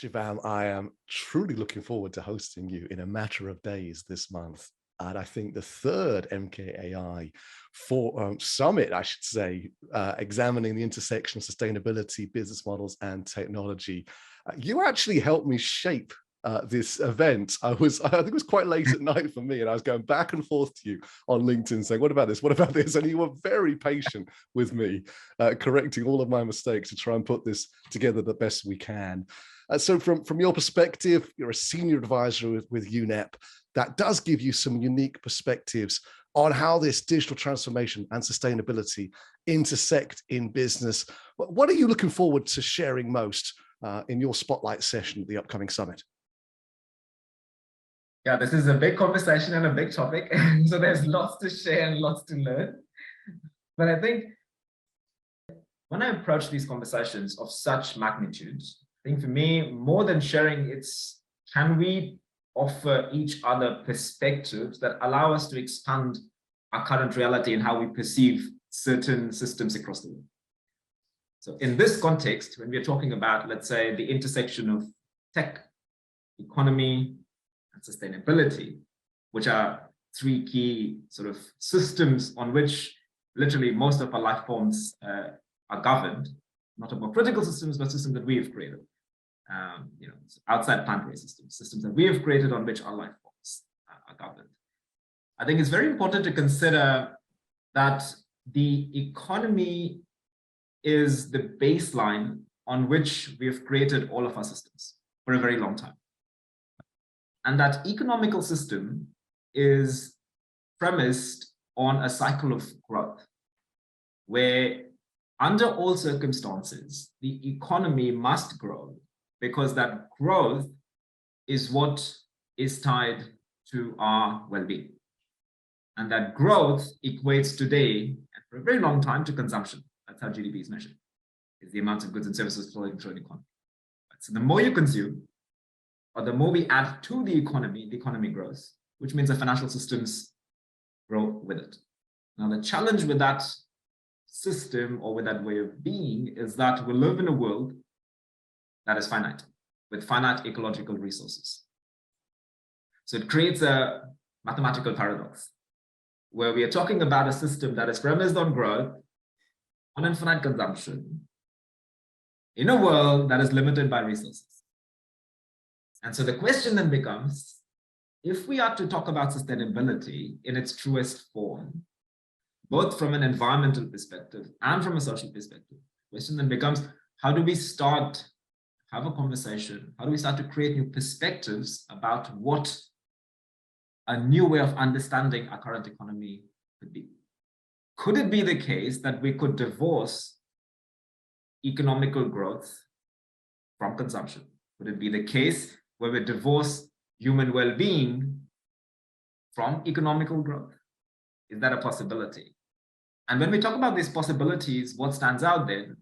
Shivam, I am truly looking forward to hosting you in a matter of days this month. And I think the third MKAI for summit, I should say, examining the intersection of sustainability, business models, and technology. You actually helped me shape this event. I think it was quite late at night for me, and I was going back and forth to you on LinkedIn saying, what about this? What about this? And you were very patient with me, correcting all of my mistakes to try and put this together the best we can. So from your perspective, you're a senior advisor with UNEP. That does give you some unique perspectives on how this digital transformation and sustainability intersect in business. What are you looking forward to sharing most in your spotlight session at the upcoming summit? Yeah, this is a big conversation and a big topic. So there's lots to share and lots to learn. But I think when I approach these conversations of such magnitude, I think for me, more than sharing, it's can we offer each other perspectives that allow us to expand our current reality and how we perceive certain systems across the world. So in this context, when we're talking about, let's say, the intersection of tech, economy, and sustainability, which are three key sort of systems on which literally most of our life forms are governed, not about critical systems, but systems that we have created. Outside plant-based systems that we have created on which our life forms are governed. I think it's very important to consider that the economy is the baseline on which we have created all of our systems for a very long time. And that economical system is premised on a cycle of growth, where under all circumstances, the economy must grow because that growth is what is tied to our well-being. And that growth equates today, and for a very long time, to consumption. That's how GDP is measured. It's the amount of goods and services flowing through an economy. So the more you consume, or the more we add to the economy grows, which means the financial systems grow with it. Now, the challenge with that system or with that way of being is that we live in a world that is finite, with finite ecological resources. So it creates a mathematical paradox, where we are talking about a system that is premised on growth, on infinite consumption, in a world that is limited by resources. And so the question then becomes, if we are to talk about sustainability in its truest form, both from an environmental perspective and from a social perspective, the question then becomes, how do we start have a conversation? How do we start to create new perspectives about what a new way of understanding our current economy could be? Could it be the case that we could divorce economical growth from consumption? Could it be the case where we divorce human well-being from economical growth? Is that a possibility? And when we talk about these possibilities, what stands out then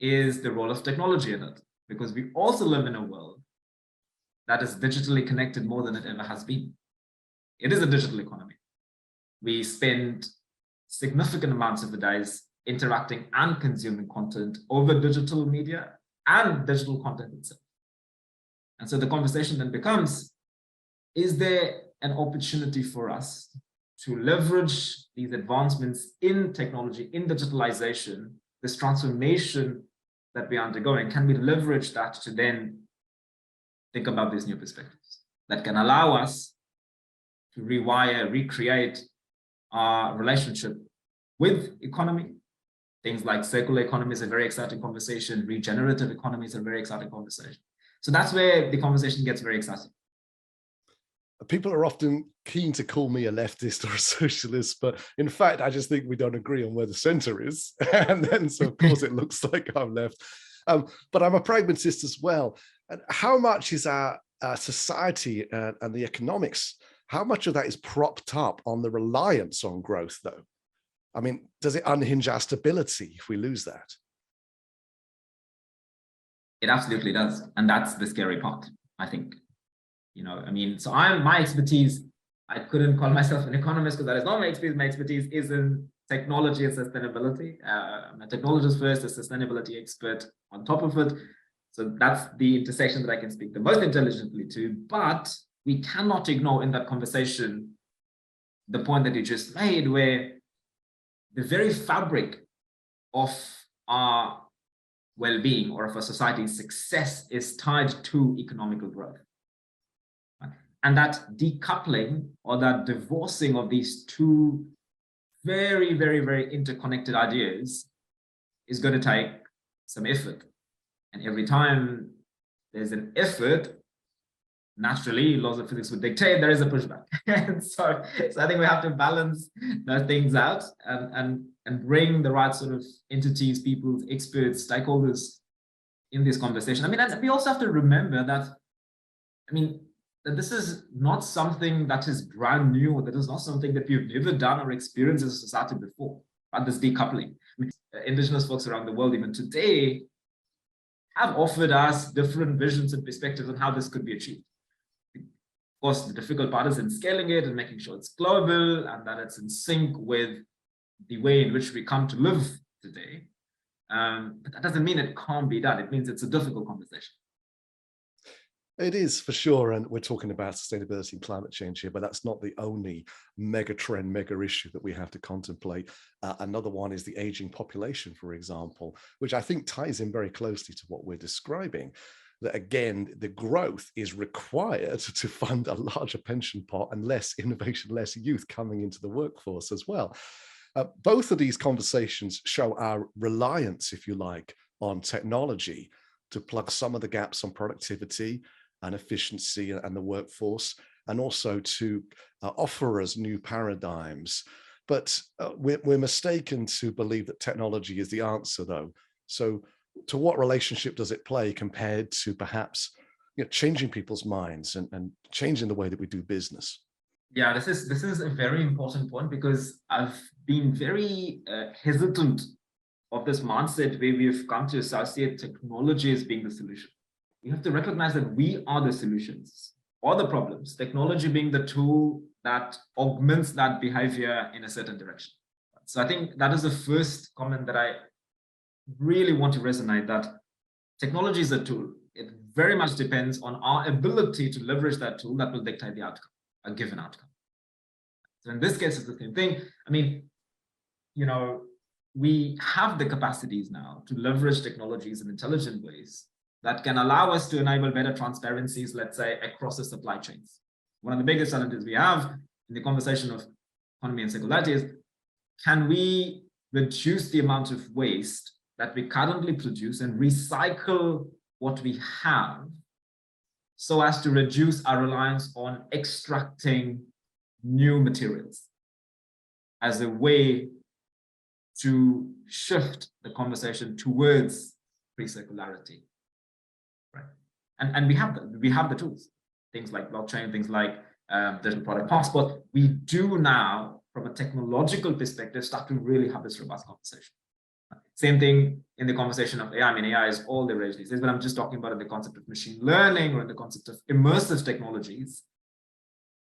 is the role of technology in it, because we also live in a world that is digitally connected more than it ever has been. It is a digital economy. We spend significant amounts of the days interacting and consuming content over digital media and digital content itself. And so the conversation then becomes, is there an opportunity for us to leverage these advancements in technology, in digitalization, this transformation that we are undergoing? Can we leverage that to then think about these new perspectives that can allow us to rewire, recreate our relationship with economy? Things like circular economy is a very exciting conversation. Regenerative economy is a very exciting conversation. So that's where the conversation gets very exciting. People are often keen to call me a leftist or a socialist, but in fact, I just think we don't agree on where the center is. And then, so of course, it looks like I'm left. But I'm a pragmatist as well. And how much is our society and the economics, how much of that is propped up on the reliance on growth, though? I mean, does it unhinge our stability if we lose that? It absolutely does. And that's the scary part, I think. So my expertise, I couldn't call myself an economist because that is not my expertise. My expertise is in technology and sustainability. I'm a technologist first, a sustainability expert on top of it. So that's the intersection that I can speak the most intelligently to, but we cannot ignore in that conversation the point that you just made, where the very fabric of our well-being or of a society's success is tied to economical growth. And that decoupling or that divorcing of these two very, very, very interconnected ideas is going to take some effort. And every time there's an effort, naturally, laws of physics would dictate there is a pushback. And so I think we have to balance those things out and bring the right sort of entities, people, experts, stakeholders in this conversation. I mean, and we also have to remember that, I mean, that this is not something that is brand new, or that is not something that we've never done or experienced as a society before, but this decoupling. I mean, indigenous folks around the world, even today, have offered us different visions and perspectives on how this could be achieved. Of course, the difficult part is in scaling it and making sure it's global and that it's in sync with the way in which we come to live today. But that doesn't mean it can't be done. It means it's a difficult conversation. It is, for sure, and we're talking about sustainability and climate change here, but that's not the only mega trend, mega issue that we have to contemplate. Another one is the aging population, for example, which I think ties in very closely to what we're describing. That again, the growth is required to fund a larger pension pot and less innovation, less youth coming into the workforce as well. Both of these conversations show our reliance, if you like, on technology to plug some of the gaps on productivity and efficiency and the workforce, and also to offer us new paradigms. But we're mistaken to believe that technology is the answer, though. So to what relationship does it play compared to perhaps changing people's minds and changing the way that we do business? Yeah, this is a very important point, because I've been very hesitant of this mindset where we've come to associate technology as being the solution. We have to recognize that we are the solutions or the problems, technology being the tool that augments that behavior in a certain direction. So I think that is the first comment that I really want to resonate, that technology is a tool. It very much depends on our ability to leverage that tool that will dictate the outcome, a given outcome. So in this case, it's the same thing. I mean, we have the capacities now to leverage technologies in intelligent ways that can allow us to enable better transparencies, let's say, across the supply chains. One of the biggest challenges we have in the conversation of economy and circularity is, can we reduce the amount of waste that we currently produce and recycle what we have so as to reduce our reliance on extracting new materials as a way to shift the conversation towards pre-circularity, right? And we have the tools, things like blockchain, things like digital product passport. We do now, from a technological perspective, start to really have this robust conversation. Same thing in the conversation of AI. I mean, AI is all the rage these days, but I'm just talking about in the concept of machine learning or in the concept of immersive technologies.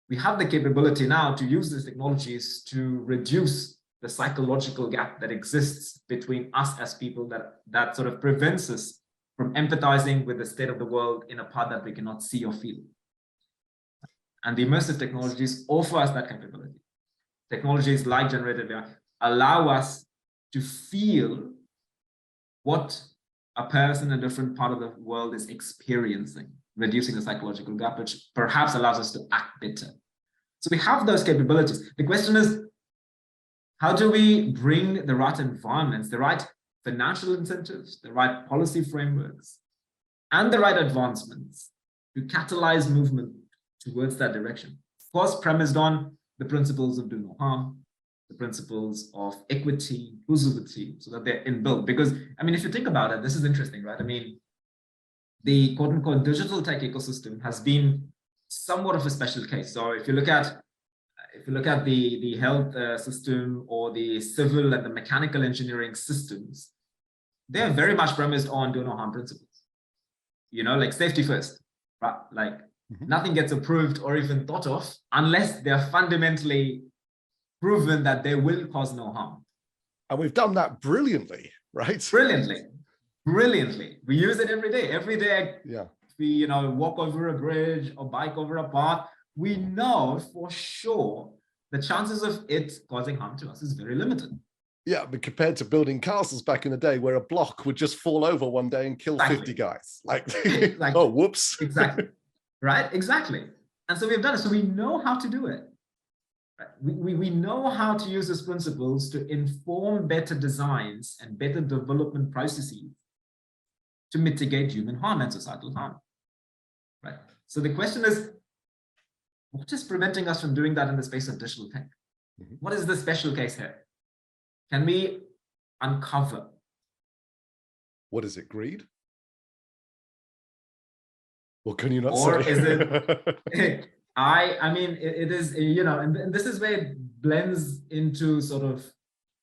We have the capability now to use these technologies to reduce the psychological gap that exists between us as people, that sort of prevents us from empathizing with the state of the world in a part that we cannot see or feel. And the immersive technologies offer us that capability. Technologies like generative AI allow us to feel what a person in a different part of the world is experiencing, reducing the psychological gap, which perhaps allows us to act better. So we have those capabilities. The question is, how do we bring the right environments, the right financial incentives, the right policy frameworks, and the right advancements to catalyze movement towards that direction? Of course, premised on the principles of do no harm, the principles of equity, inclusivity, so that they're inbuilt. Because, I mean, if you think about it, this is interesting, right? I mean, the quote unquote digital tech ecosystem has been somewhat of a special case. So if you look at the health system or the civil and the mechanical engineering systems, they're very much premised on do no harm principles. Like safety first, right? Like nothing gets approved or even thought of unless they're fundamentally proven that they will cause no harm. And we've done that brilliantly, right? Brilliantly. brilliantly. We use it every day. Every day, Yeah. we walk over a bridge or bike over a path, we know for sure the chances of it causing harm to us is very limited. Yeah, but compared to building castles back in the day where a block would just fall over one day and kill 50 guys. Like, oh, whoops. Exactly. Right? Exactly. And so we've done it. So we know how to do it. Right? We know how to use these principles to inform better designs and better development processes to mitigate human harm and societal harm. Right? So the question is, what is preventing us from doing that in the space of digital tech? Mm-hmm. What is the special case here? Can we uncover? What is it, greed? What can you not or say? Is it, I mean, it is, and this is where it blends into sort of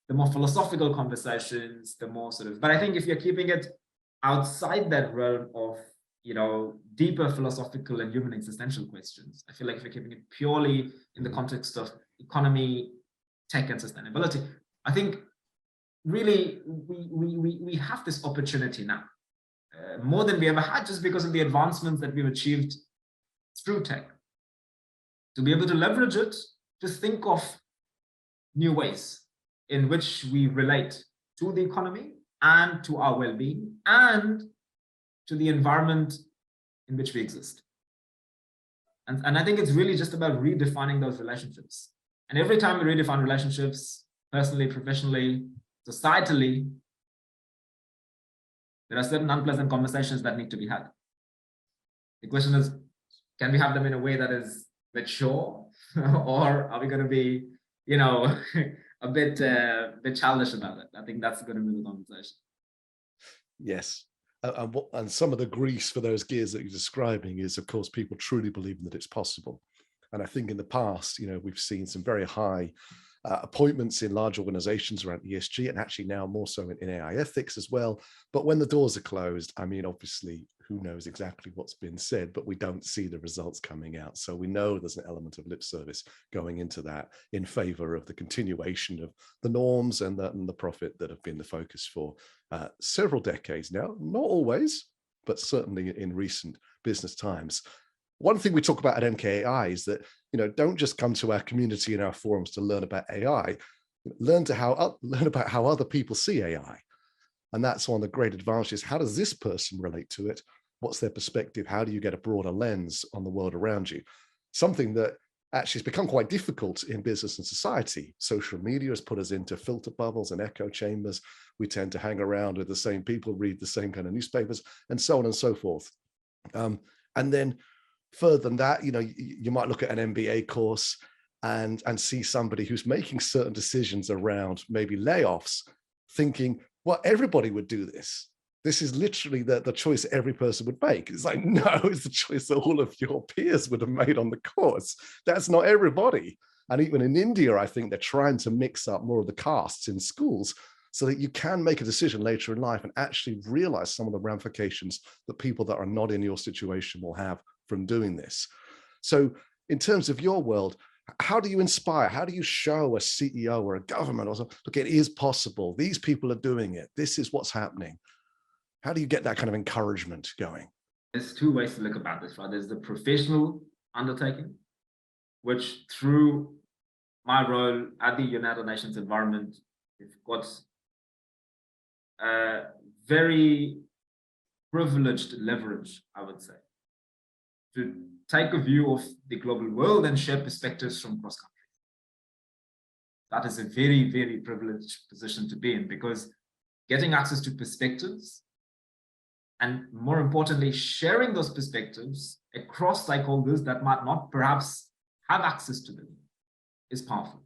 the more philosophical conversations, the more sort of, but I think if you're keeping it outside that realm of, deeper philosophical and human existential questions, I feel like if you're keeping it purely in the context of economy, tech, and sustainability, I think really we have this opportunity now, more than we ever had, just because of the advancements that we've achieved through tech, to be able to leverage it to think of new ways in which we relate to the economy and to our well-being and to the environment in which we exist. And I think it's really just about redefining those relationships. And every time we redefine relationships, personally, professionally, societally, there are certain unpleasant conversations that need to be had. The question is, can we have them in a way that is mature, or are we going to be, a bit childish about it? I think that's going to be the conversation. Yes. And some of the grease for those gears that you're describing is, of course, people truly believing that it's possible. And I think in the past, we've seen some very high appointments in large organizations around ESG, and actually now more so in AI ethics as well. But when the doors are closed, I mean, obviously, who knows exactly what's been said, but we don't see the results coming out. So we know there's an element of lip service going into that in favor of the continuation of the norms and the profit that have been the focus for several decades now. Not always, but certainly in recent business times. One thing we talk about at MKAI is that, don't just come to our community and our forums to learn about AI, learn about how other people see AI. And that's one of the great advantages. How does this person relate to it? What's their perspective? How do you get a broader lens on the world around you? Something that actually has become quite difficult in business and society. Social media has put us into filter bubbles and echo chambers. We tend to hang around with the same people, read the same kind of newspapers, and so on and so forth. And then further than that, you might look at an MBA course and see somebody who's making certain decisions around maybe layoffs, thinking, well, everybody would do this. This is literally the choice every person would make. It's like, no, it's the choice that all of your peers would have made on the course. That's not everybody. And even in India, I think they're trying to mix up more of the castes in schools so that you can make a decision later in life and actually realize some of the ramifications that people that are not in your situation will have from doing this. So in terms of your world, how do you inspire? How do you show a CEO or a government or something, look, it is possible. These people are doing it. This is what's happening. How do you get that kind of encouragement going? There's two ways to look about this, right? There's the professional undertaking, which through my role at the United Nations Environment, we've got very privileged leverage, I would say, to take a view of the global world and share perspectives from cross countries. That is a very, very privileged position to be in, because getting access to perspectives and, more importantly, sharing those perspectives across stakeholders that might not perhaps have access to them is powerful.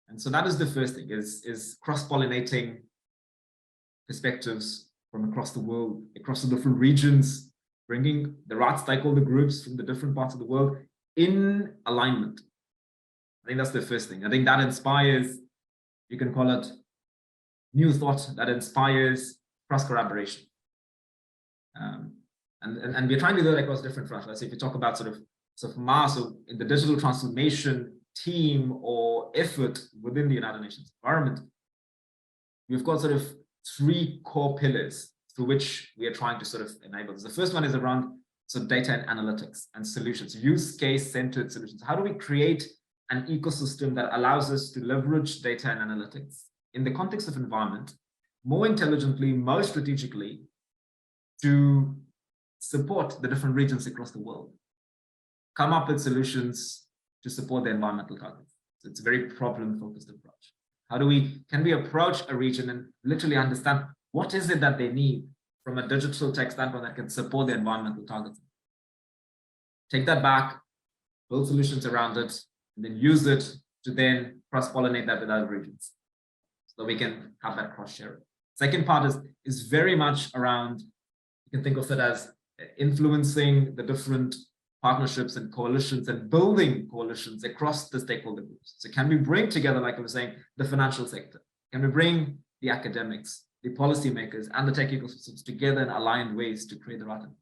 And so that is the first thing, is cross-pollinating perspectives from across the world, across the different regions, bringing the right stakeholder groups from the different parts of the world in alignment. I think that's the first thing. I think that inspires, you can call it new thought, that inspires cross-collaboration. And we're trying to do that across different fronts. Let's say if you talk about so in the digital transformation team or effort within the United Nations environment, we've got sort of three core pillars through which we are trying to sort of enable this. The first one is around data and analytics and solutions, use case centered solutions. How do we create an ecosystem that allows us to leverage data and analytics in the context of environment more intelligently, more strategically, to support the different regions across the world, come up with solutions to support the environmental targets. So it's a very problem-focused approach. Can we approach a region and literally understand what is it that they need from a digital tech standpoint that can support the environmental targets? Take that back, build solutions around it, and then use it to then cross-pollinate that with other regions, so we can have that cross-sharing. Second part is very much around, you can think of it as influencing the different partnerships and coalitions and building coalitions across the stakeholder groups. So can we bring together, like I was saying, the financial sector? Can we bring the academics, the policymakers, and the tech ecosystems together in aligned ways to create the right environment?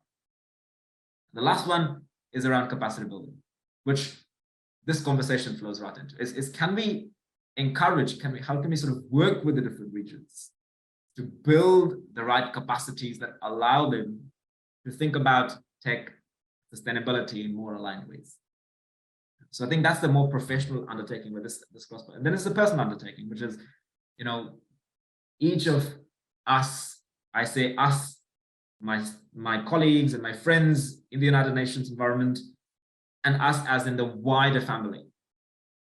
The last one is around capacity building, which this conversation flows right into. Can we encourage, how can we sort of work with the different regions to build the right capacities that allow them to think about tech sustainability in more aligned ways? So I think that's the more professional undertaking with this cross. And then it's the personal undertaking, which is, each of us, I say us, my colleagues and my friends in the United Nations environment, and us as in the wider family,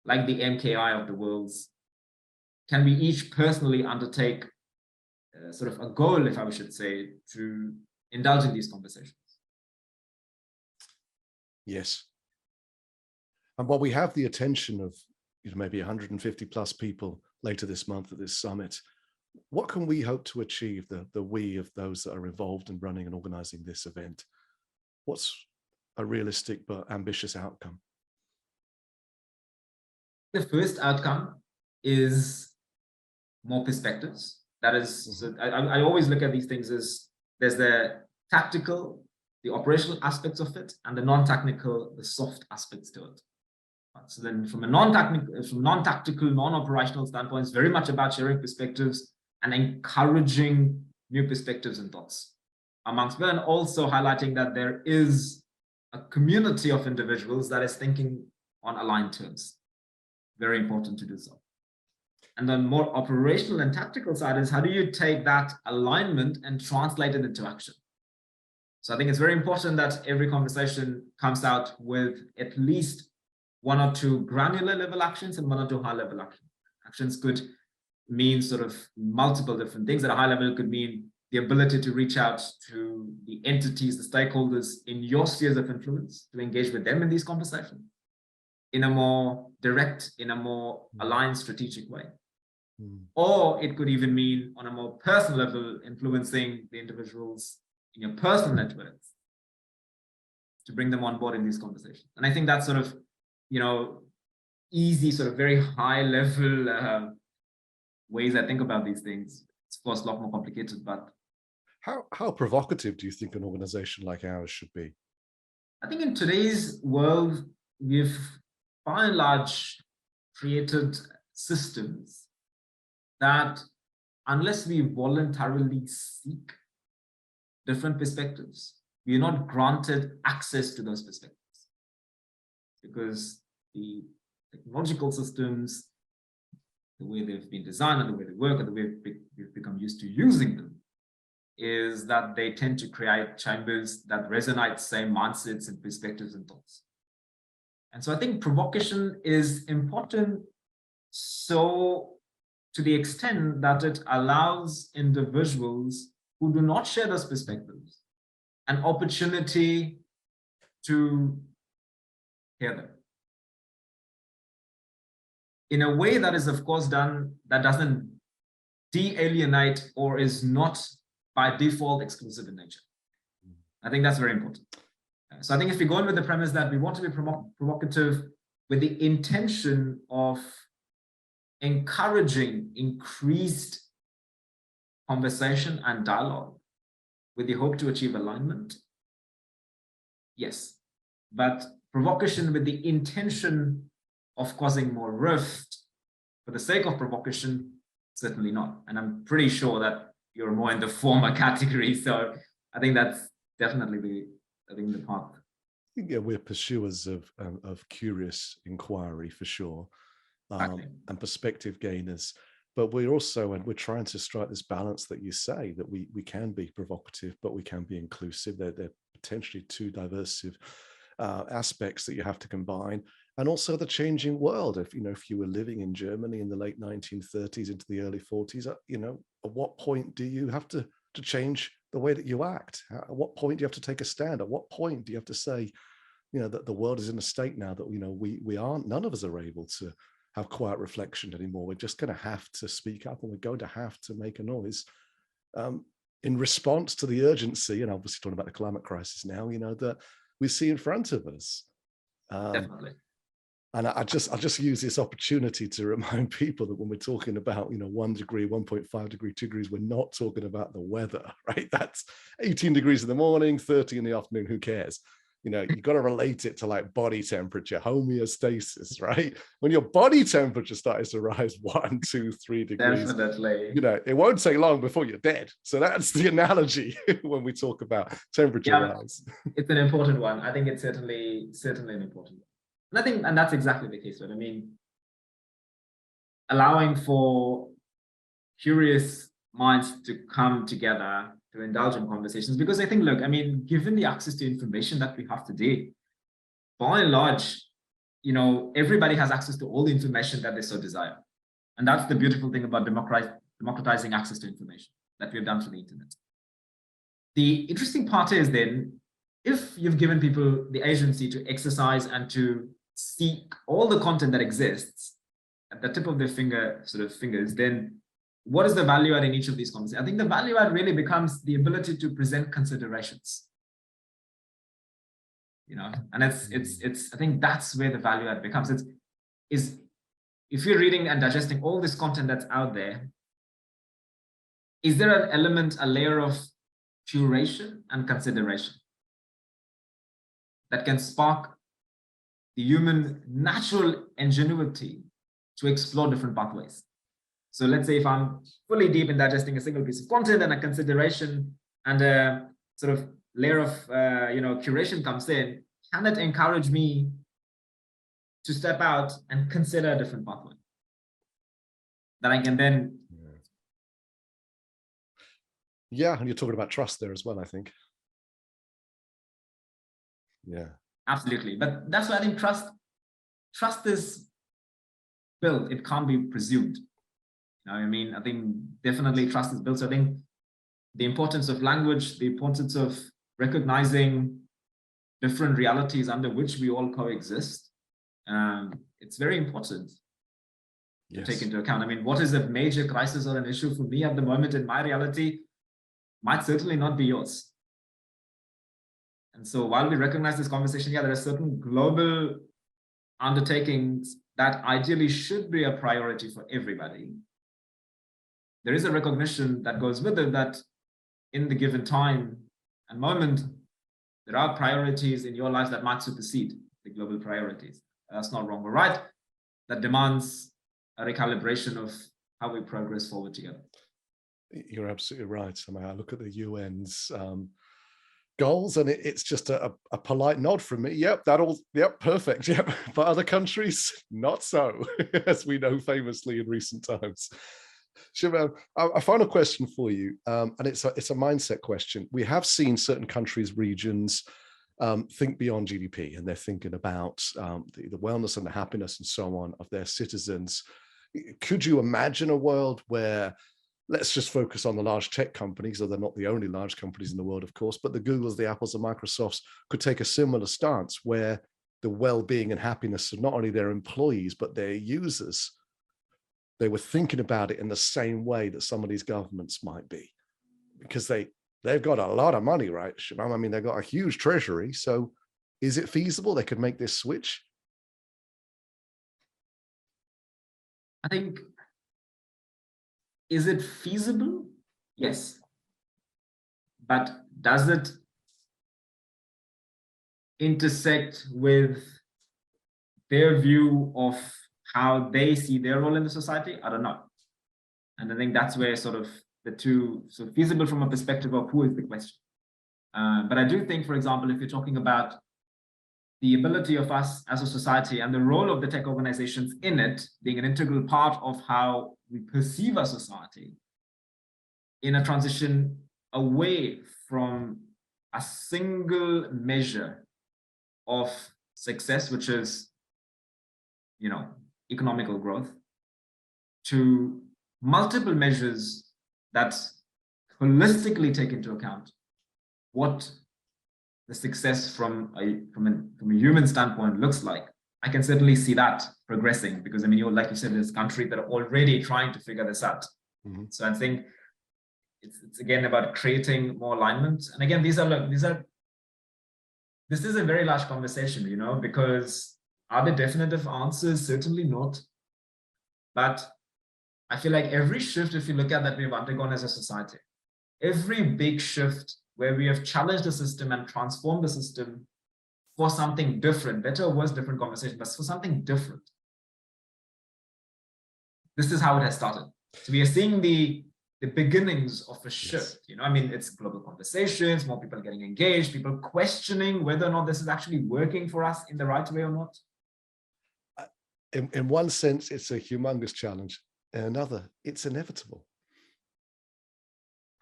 like the MKI of the worlds, can we each personally undertake sort of a goal, if I should say, to indulge in these conversations? Yes. And while we have the attention of maybe 150 plus people later this month at this summit, what can we hope to achieve, the we of those that are involved in running and organizing this event? What's a realistic but ambitious outcome? The first outcome is more perspectives. That is, so I always look at these things as there's the tactical, the operational aspects of it, and the non-technical, the soft aspects to it. So then from a non-tactical, non-operational standpoint, it's very much about sharing perspectives and encouraging new perspectives and thoughts amongst them, and also highlighting that there is a community of individuals that is thinking on aligned terms. Very important to do so. And then more operational and tactical side is, how do you take that alignment and translate it into action? So I think it's very important that every conversation comes out with at least one or two granular level actions and one or two high level actions. Actions could mean sort of multiple different things. At a high level, it could mean the ability to reach out to the entities, the stakeholders in your spheres of influence, to engage with them in these conversations in a more direct, in a more aligned strategic way. Or it could even mean on a more personal level, influencing the individuals in your personal networks to bring them on board in these conversations. And I think that's sort of, easy, sort of very high level ways I think about these things. It's of course a lot more complicated, but how provocative do you think an organization like ours should be? I think in today's world, we've by and large created systems that, unless we voluntarily seek different perspectives, we are not granted access to those perspectives, because the technological systems, the way they've been designed and the way they work and the way we've become used to using them, is that they tend to create chambers that resonate same mindsets and perspectives and thoughts. And so I think provocation is important, so to the extent that it allows individuals who do not share those perspectives an opportunity to hear them in a way that is, of course, done that doesn't de-alienate or is not by default exclusive in nature. I think that's very important. So I think if we go in with the premise that we want to be provocative with the intention of encouraging increased conversation and dialogue with the hope to achieve alignment, yes. But provocation with the intention of causing more rift for the sake of provocation certainly not. And I'm pretty sure that you're more in the former category. So I think that's definitely the path. Yeah, we're pursuers of curious inquiry for sure, Exactly. and perspective gainers. But we're also, and we're trying to strike this balance that you say, that we can be provocative, but we can be inclusive. They're potentially two diverse aspects that you have to combine. And also the changing world. If you were living in Germany in the late 1930s into the early 40s, at what point do you have to change the way that you act? At what point do you have to take a stand? At what point do you have to say, that the world is in a state now that we aren't, none of us are able to have quiet reflection anymore. We're just going to have to speak up, and we're going to have to make a noise in response to the urgency, and obviously talking about the climate crisis now, that we see in front of us. Definitely. And I just use this opportunity to remind people that when we're talking about, 1 degree, 1.5 degree, 2 degrees, we're not talking about the weather, right? That's 18 degrees in the morning, 30 in the afternoon, who cares? You've got to relate it to like body temperature, homeostasis, right? When your body temperature starts to rise 1, 2, 3 degrees, Definitely. it won't take long before you're dead. So that's the analogy when we talk about temperature rise. It's an important one. I think it's certainly an important one. And that's exactly the case. Right? I mean, allowing for curious minds to come together to indulge in conversations, because I think, look, I mean, given the access to information that we have today, by and large, everybody has access to all the information that they so desire. And that's the beautiful thing about democratizing access to information that we've done through the internet. The interesting part is then, if you've given people the agency to exercise and to seek all the content that exists at the tip of their fingers, then what is the value add in each of these conversations? I think the value add really becomes the ability to present considerations. And it's I think that's where the value add becomes. Is if you're reading and digesting all this content that's out there, is there an element, a layer of curation and consideration that can spark the human natural ingenuity to explore different pathways? So let's say if I'm fully deep in digesting a single piece of content, and a consideration and a sort of layer of curation comes in, can it encourage me to step out and consider a different pathway that I can then? Yeah, and you're talking about trust there as well, I think. Yeah, absolutely. But that's why I think trust is built. It can't be presumed. I mean, I think definitely trust is built. So I think the importance of language, the importance of recognizing different realities under which we all coexist, it's very important to take into account. I mean, what is a major crisis or an issue for me at the moment in my reality might certainly not be yours. And so while we recognize this conversation, there are certain global undertakings that ideally should be a priority for everybody. There is a recognition that goes with it that in the given time and moment, there are priorities in your life that might supersede the global priorities. That's not wrong or right. That demands a recalibration of how we progress forward together. You're absolutely right. I mean, I look at the UN's goals, and it's just a polite nod from me. Yep, perfect. Yep, but other countries, not so, as we know famously in recent times. Shivam, a final question for you, and it's a mindset question. We have seen certain countries, regions, think beyond GDP, and they're thinking about the wellness and the happiness and so on of their citizens. Could you imagine a world where, let's just focus on the large tech companies, though they're not the only large companies in the world, of course, but the Googles, the Apples, the Microsofts could take a similar stance where the well-being and happiness of not only their employees, but their users, they were thinking about it in the same way that some of these governments might be, because they've got a lot of money, right? I mean, they've got a huge treasury. So is it feasible they could make this switch? I think, is it feasible? Yes. But does it intersect with their view of how they see their role in the society? I don't know. And I think that's where sort of the two, so feasible from a perspective of who is the question. But I do think, for example, if you're talking about the ability of us as a society and the role of the tech organizations in it being an integral part of how we perceive our society in a transition away from a single measure of success, which is, you know, economical growth, to multiple measures that holistically take into account what the success from a human standpoint looks like. I can certainly see that progressing, because I mean, like you said, there's countries that are already trying to figure this out. Mm-hmm. So I think it's again about creating more alignment. And again, this is a very large conversation, you know, because are there definitive answers? Certainly not. But I feel like every shift, if you look at that we've undergone as a society, every big shift where we have challenged the system and transformed the system for something different, better or worse, different conversation, but for something different. This is how it has started. So we are seeing the beginnings of a shift. Yes. You know, I mean, it's global conversations, more people getting engaged, people questioning whether or not this is actually working for us in the right way or not. In one sense, it's a humongous challenge. In another, it's inevitable.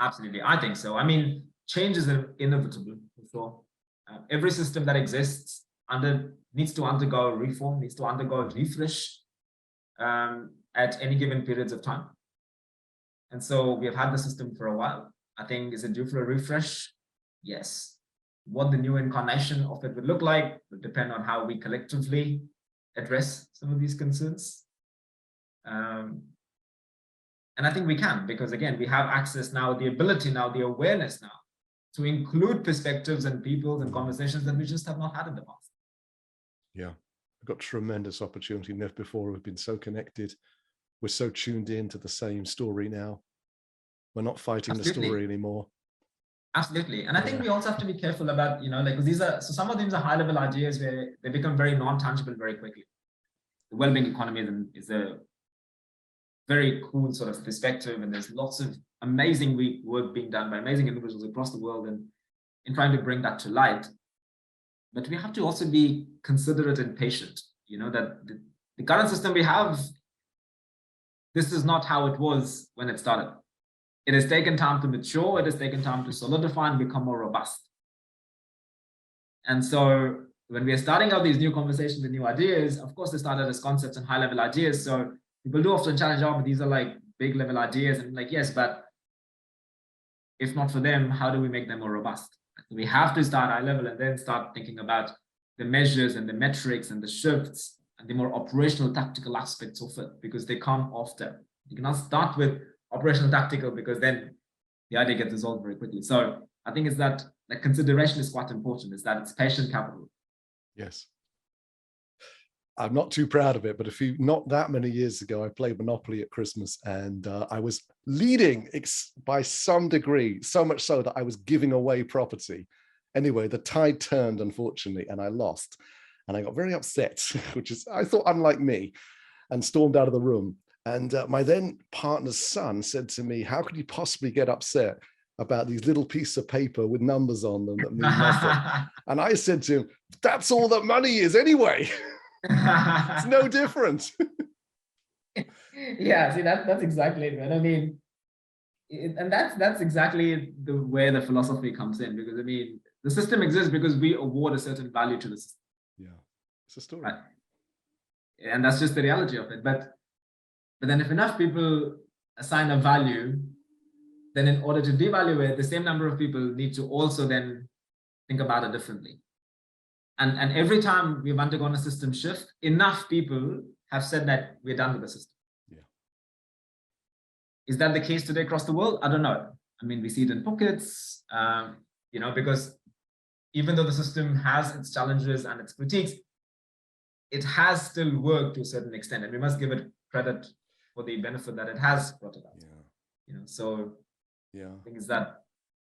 Absolutely, I think so. I mean, change is inevitable for sure. Every system that exists needs to undergo reform, needs to undergo refresh at any given periods of time. And so we have had the system for a while. I think, is it due for a refresh? Yes. What the new incarnation of it would look like will depend on how we collectively address some of these concerns. And I think we can, because again, we have access now, the ability now, the awareness now to include perspectives and people and conversations that we just have not had in the past. Yeah, we've got tremendous opportunity. Never before we've been so connected. We're so tuned in to the same story now. We're not fighting Absolutely. The story anymore. Absolutely. And I think we also have to be careful about, you know, like so some of these are high level ideas where they become very non-tangible very quickly. The well-being economy is a very cool sort of perspective, and there's lots of amazing work being done by amazing individuals across the world and in trying to bring that to light. But we have to also be considerate and patient, you know, that the current system we have, this is not how it was when it started. It has taken time to mature, it has taken time to solidify and become more robust. And so when we are starting out these new conversations and new ideas, of course, they started as concepts and high-level ideas. So people do often challenge, oh, but these are like big level ideas. And like, yes, but if not for them, how do we make them more robust? We have to start high level and then start thinking about the measures and the metrics and the shifts and the more operational tactical aspects of it, because they come after. You cannot start with operational tactical, because then the idea gets resolved very quickly. So I think it's that consideration is quite important, is that it's patient capital. Yes. I'm not too proud of it, but not that many years ago, I played Monopoly at Christmas, and I was leading by some degree, so much so that I was giving away property. Anyway, the tide turned, unfortunately, and I lost. And I got very upset, which is, I thought, unlike me, and stormed out of the room. And my then partner's son said to me, how could you possibly get upset about these little pieces of paper with numbers on them that mean nothing? And I said to him, that's all that money is anyway. It's no different. Yeah, see, that's exactly it, man. I mean, and that's exactly where the philosophy comes in, because I mean, the system exists because we award a certain value to the system. Yeah, it's a story. Right? And that's just the reality of it. But then if enough people assign a value, then in order to devalue it, the same number of people need to also then think about it differently. And every time we've undergone a system shift, enough people have said that we're done with the system. Yeah. Is that the case today across the world? I don't know. I mean, we see it in pockets, you know, because even though the system has its challenges and its critiques, it has still worked to a certain extent, and we must give it credit for the benefit that it has brought about. Yeah. You know, so yeah, I think it's that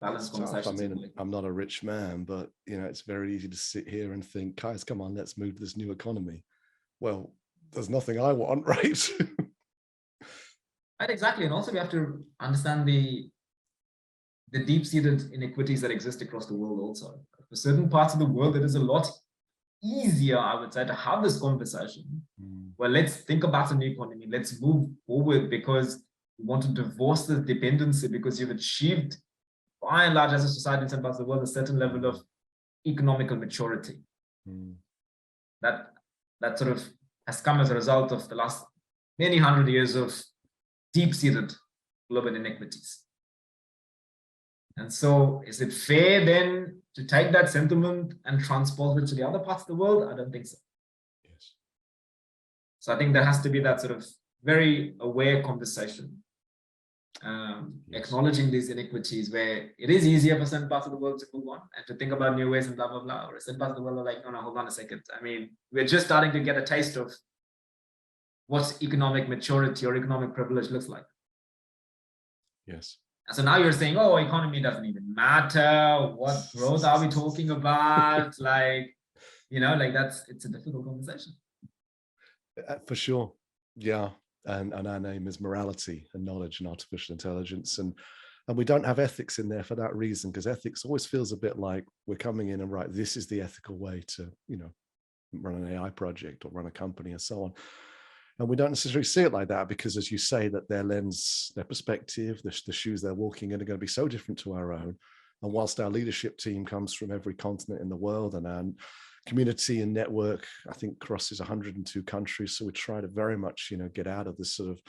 balanced conversation. I mean, I'm not a rich man, but you know, it's very easy to sit here and think, guys, come on, let's move to this new economy. Well, there's nothing I want, right? Right, exactly. And also we have to understand the deep-seated inequities that exist across the world also. For certain parts of the world, it is a lot easier, I would say, to have this conversation. Well, let's think about a new economy. Let's move forward because we want to divorce the dependency because you've achieved, by and large, as a society in some parts of the world, a certain level of economical maturity. That sort of has come as a result of the last many hundred years of deep-seated global inequities. And so is it fair then to take that sentiment and transpose it to the other parts of the world? I don't think so. Yes. So I think there has to be that sort of very aware conversation, acknowledging these inequities where it is easier for certain parts of the world to move on and to think about new ways and blah, blah, blah. Or certain parts of the world are like, no, hold on a second. I mean, we're just starting to get a taste of what economic maturity or economic privilege looks like. Yes. And so now you're saying, oh, economy doesn't even matter. What growth are we talking about? Like, like it's a difficult conversation. For sure. Yeah. And our name is morality and knowledge and artificial intelligence. And we don't have ethics in there for that reason, because ethics always feels a bit like we're coming in and right, this is the ethical way to, run an AI project or run a company and so on. And we don't necessarily see it like that because, as you say, that their lens, their perspective, the shoes they're walking in are going to be so different to our own. And whilst our leadership team comes from every continent in the world and our community and network, I think, crosses 102 countries. So we try to very much, get out of this sort of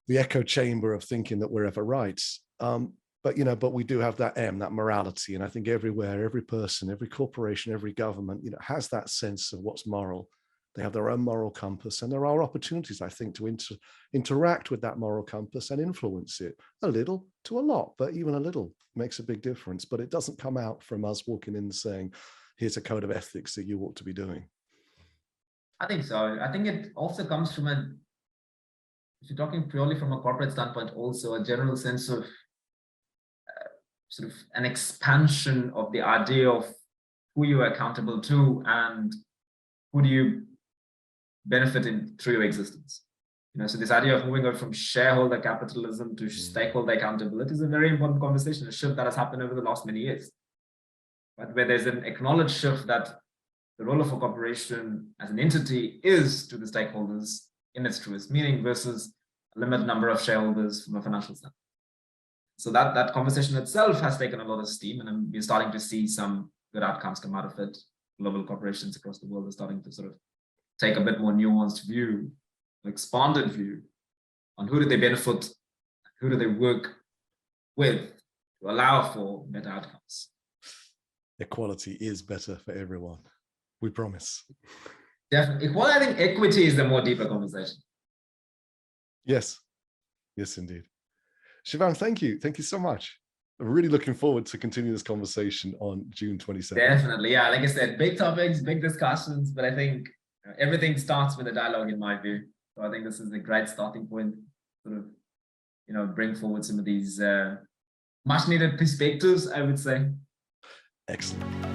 the echo chamber of thinking that we're ever right. But we do have that that morality. And I think everywhere, every person, every corporation, every government, has that sense of what's moral. They have their own moral compass, and there are opportunities, I think, to interact with that moral compass and influence it a little to a lot, but even a little makes a big difference. But it doesn't come out from us walking in and saying, here's a code of ethics that you ought to be doing. I think so. I think it also comes from if you're talking purely from a corporate standpoint, also a general sense of sort of an expansion of the idea of who you are accountable to and who do you benefit through your existence. So this idea of moving on from shareholder capitalism to stakeholder accountability is a very important conversation, a shift that has happened over the last many years. But where there's an acknowledged shift that the role of a corporation as an entity is to the stakeholders in its truest meaning versus a limited number of shareholders from a financial standpoint. So that conversation itself has taken a lot of steam, and we're starting to see some good outcomes come out of it. Global corporations across the world are starting to sort of take a bit more nuanced view, expanded view on who do they benefit, who do they work with to allow for better outcomes. Equality is better for everyone. We promise. Definitely. Well, I think equity is the more deeper conversation. Yes. Yes, indeed. Shivam, thank you. Thank you so much. I'm really looking forward to continue this conversation on June 27th. Definitely. Yeah. Like I said, big topics, big discussions, but I think everything starts with a dialogue in my view. So I think this is a great starting point, sort of, bring forward some of these much needed perspectives, I would say. Excellent.